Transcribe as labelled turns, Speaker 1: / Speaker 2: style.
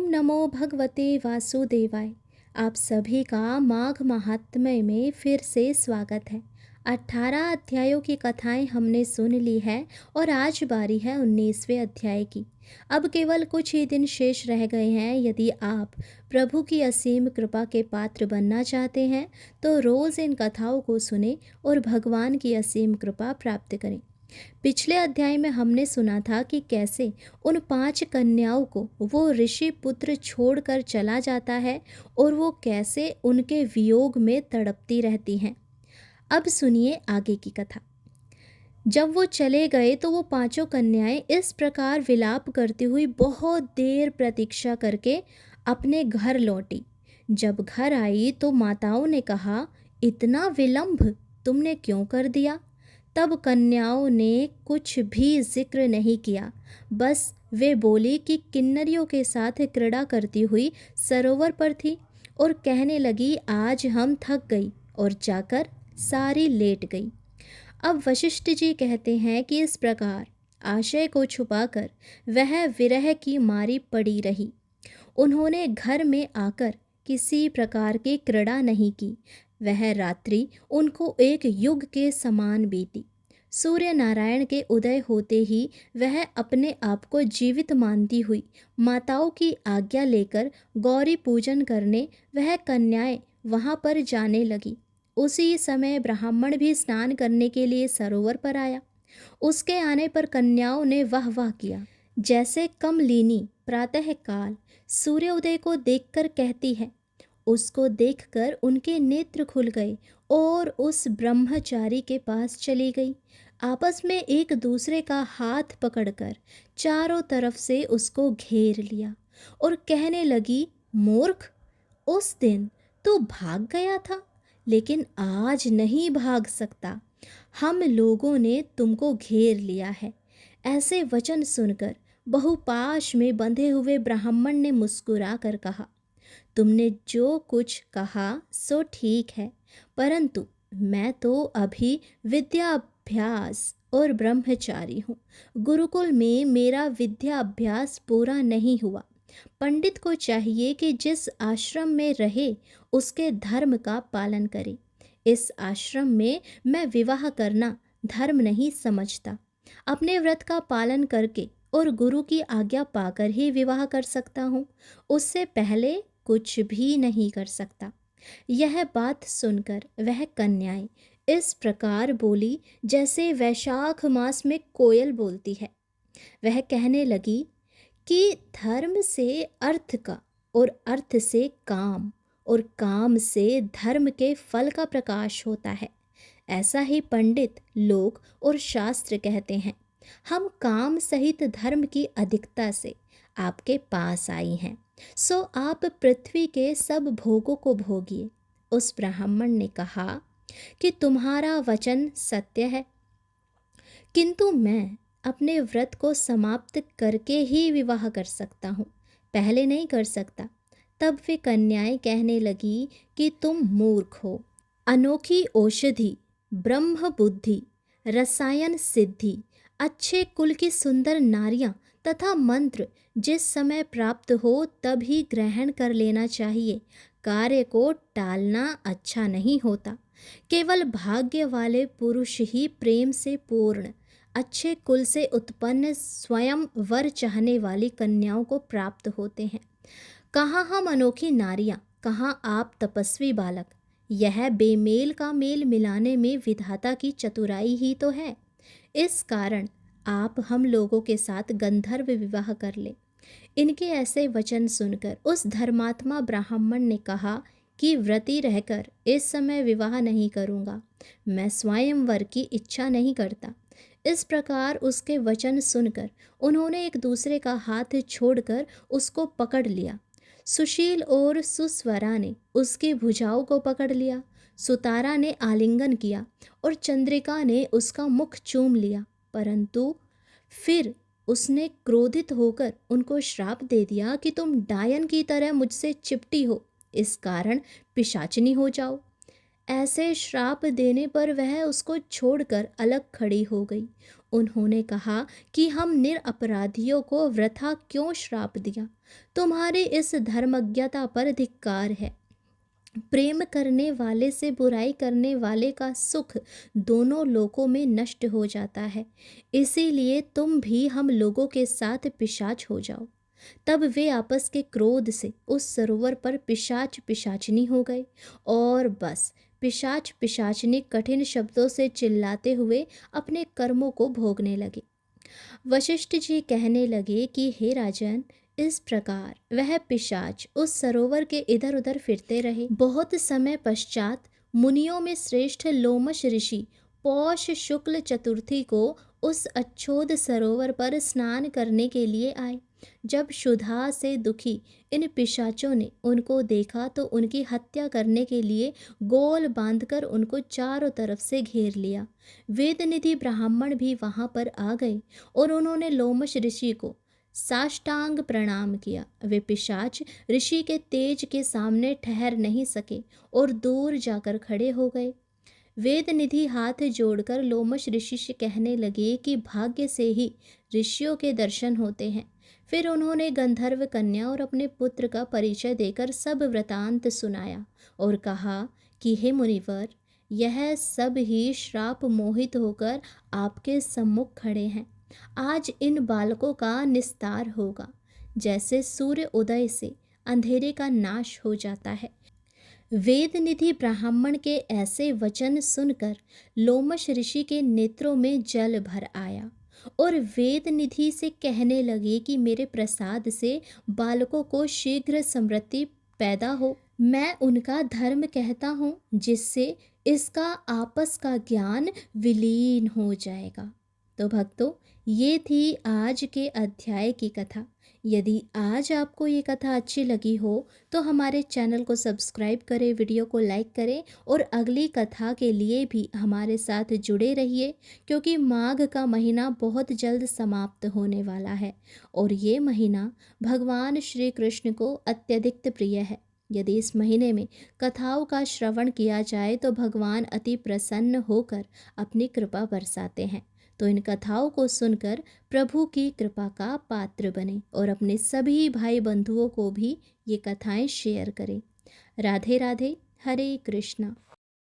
Speaker 1: ओम नमो भगवते वासुदेवाय। आप सभी का माघ महात्म्य में फिर से स्वागत है। 18 अध्यायों की कथाएं हमने सुन ली है और आज बारी है 19वें अध्याय की। अब केवल कुछ ही दिन शेष रह गए हैं। यदि आप प्रभु की असीम कृपा के पात्र बनना चाहते हैं तो रोज़ इन कथाओं को सुने और भगवान की असीम कृपा प्राप्त करें। पिछले अध्याय में हमने सुना था कि कैसे उन 5 कन्याओं को वो ऋषि पुत्र छोड़कर चला जाता है और वो कैसे उनके वियोग में तड़पती रहती हैं। अब सुनिए आगे की कथा। जब वो चले गए तो वो पांचों कन्याएं इस प्रकार विलाप करती हुई बहुत देर प्रतीक्षा करके अपने घर लौटी। जब घर आई तो माताओं ने कहा, इतना विलंब तुमने क्यों कर दिया? तब कन्याओं ने कुछ भी जिक्र नहीं किया। बस वे बोली कि किन्नरियों के साथ क्रीड़ा करती हुई सरोवर पर थी और कहने लगी, आज हम थक गई, और जाकर सारी लेट गई। अब वशिष्ठ जी कहते हैं कि इस प्रकार आशय को छुपाकर वह विरह की मारी पड़ी रही। उन्होंने घर में आकर किसी प्रकार की क्रीड़ा नहीं की। वह रात्रि उनको एक युग के समान बीती। सूर्य नारायण के उदय होते ही वह अपने आप को जीवित मानती हुई माताओं की आज्ञा लेकर गौरी पूजन करने वह कन्याएं वहां पर जाने लगी। उसी समय ब्राह्मण भी स्नान करने के लिए सरोवर पर आया। उसके आने पर कन्याओं ने वाह वाह किया। जैसे कमलिनी प्रातःकाल सूर्योदय को देखकर कहती है, उसको देखकर उनके नेत्र खुल गए और उस ब्रह्मचारी के पास चली गई। आपस में एक दूसरे का हाथ पकड़कर चारों तरफ से उसको घेर लिया और कहने लगी, मूर्ख, उस दिन तू भाग गया था, लेकिन आज नहीं भाग सकता। हम लोगों ने तुमको घेर लिया है। ऐसे वचन सुनकर बहुपाश में बंधे हुए ब्राह्मण ने मुस्कुरा कर कहा, तुमने जो कुछ कहा सो ठीक है, परंतु मैं तो अभी विद्याभ्यास और ब्रह्मचारी हूँ। गुरुकुल में मेरा विद्याभ्यास पूरा नहीं हुआ। पंडित को चाहिए कि जिस आश्रम में रहे उसके धर्म का पालन करे। इस आश्रम में मैं विवाह करना धर्म नहीं समझता। अपने व्रत का पालन करके और गुरु की आज्ञा पाकर ही विवाह कर सकता हूँ। उससे पहले कुछ भी नहीं कर सकता। यह बात सुनकर वह कन्याएं इस प्रकार बोली जैसे वैशाख मास में कोयल बोलती है। वह कहने लगी कि धर्म से अर्थ का और अर्थ से काम और काम से धर्म के फल का प्रकाश होता है। ऐसा ही पंडित लोग और शास्त्र कहते हैं। हम काम सहित धर्म की अधिकता से आपके पास आई हैं, सो आप पृथ्वी के सब भोगों को भोगिए। उस ब्राह्मण ने कहा कि तुम्हारा वचन सत्य है, किंतु मैं अपने व्रत को समाप्त करके ही विवाह कर सकता हूँ, पहले नहीं कर सकता। तब वे कन्याएं कहने लगी कि तुम मूर्ख हो। अनोखी औषधि, ब्रह्म बुद्धि, रसायन सिद्धि, अच्छे कुल की सुंदर नारियां तथा मंत्र जिस समय प्राप्त हो तभी ग्रहण कर लेना चाहिए। कार्य को टालना अच्छा नहीं होता। केवल भाग्य वाले पुरुष ही प्रेम से पूर्ण अच्छे कुल से उत्पन्न स्वयं वर चाहने वाली कन्याओं को प्राप्त होते हैं। कहाँ हम अनोखी नारियां, कहाँ आप तपस्वी बालक। यह बेमेल का मेल मिलाने में विधाता की चतुराई ही तो है। इस कारण आप हम लोगों के साथ गंधर्व विवाह कर ले। इनके ऐसे वचन सुनकर उस धर्मात्मा ब्राह्मण ने कहा कि व्रती रहकर इस समय विवाह नहीं करूँगा, मैं स्वयंवर की इच्छा नहीं करता। इस प्रकार उसके वचन सुनकर उन्होंने एक दूसरे का हाथ छोड़कर उसको पकड़ लिया। सुशील और सुस्वरा ने उसकी भुजाओं को पकड़ लिया। सुतारा ने आलिंगन किया और चंद्रिका ने उसका मुख चूम लिया, परंतु फिर उसने क्रोधित होकर उनको श्राप दे दिया कि तुम डायन की तरह मुझसे चिपटी हो, इस कारण पिशाचिनी हो जाओ। ऐसे श्राप देने पर वह उसको छोड़कर अलग खड़ी हो गई। उन्होंने कहा कि हम निरपराधियों को वृथा क्यों श्राप दिया। तुम्हारी इस धर्मज्ञता पर धिक्कार है। प्रेम करने वाले से बुराई करने वाले का सुख दोनों लोकों में नष्ट हो जाता है। इसीलिए तुम भी हम लोगों के साथ पिशाच हो जाओ। तब वे आपस के क्रोध से उस सरोवर पर पिशाच पिशाचनी हो गए और बस पिशाच पिशाचनी कठिन शब्दों से चिल्लाते हुए अपने कर्मों को भोगने लगे। वशिष्ठ जी कहने लगे कि हे राजन, इस प्रकार वह पिशाच उस सरोवर के इधर उधर फिरते रहे। बहुत समय पश्चात मुनियों में श्रेष्ठ लोमश ऋषि पौष शुक्ल चतुर्थी को उस अच्छोद सरोवर पर स्नान करने के लिए आए। जब क्षुधा से दुखी इन पिशाचों ने उनको देखा तो उनकी हत्या करने के लिए गोल बांधकर उनको चारों तरफ से घेर लिया। वेदनिधि ब्राह्मण भी वहां पर आ गए और उन्होंने लोमश ऋषि को साष्टांग प्रणाम किया। वे पिशाच ऋषि के तेज के सामने ठहर नहीं सके और दूर जाकर खड़े हो गए। वेदनिधि हाथ जोड़कर लोमश ऋषि से कहने लगे कि भाग्य से ही ऋषियों के दर्शन होते हैं। फिर उन्होंने गंधर्व कन्या और अपने पुत्र का परिचय देकर सब वृतांत सुनाया और कहा कि हे मुनिवर, यह सब ही श्राप मोहित होकर आपके सम्मुख खड़े हैं। आज इन बालकों का निस्तार होगा, जैसे सूर्य उदय से अंधेरे का नाश हो जाता है। वेदनिधि ब्राह्मण के ऐसे वचन सुनकर लोमश ऋषि के नेत्रों में जल भर आया और वेदनिधि से कहने लगे कि मेरे प्रसाद से बालकों को शीघ्र समृद्धि पैदा हो। मैं उनका धर्म कहता हूँ, जिससे इसका आपस का ज्ञान विलीन हो जाएगा। तो भक्तों, ये थी आज के अध्याय की कथा। यदि आज आपको ये कथा अच्छी लगी हो तो हमारे चैनल को सब्सक्राइब करें, वीडियो को लाइक करें और अगली कथा के लिए भी हमारे साथ जुड़े रहिए, क्योंकि माघ का महीना बहुत जल्द समाप्त होने वाला है और ये महीना भगवान श्री कृष्ण को अत्यधिक प्रिय है। यदि इस महीने में कथाओं का श्रवण किया जाए तो भगवान अति प्रसन्न होकर अपनी कृपा बरसाते हैं। तो इन कथाओं को सुनकर प्रभु की कृपा का पात्र बने और अपने सभी भाई बंधुओं को भी ये कथाएं शेयर करें। राधे राधे, हरे कृष्णा।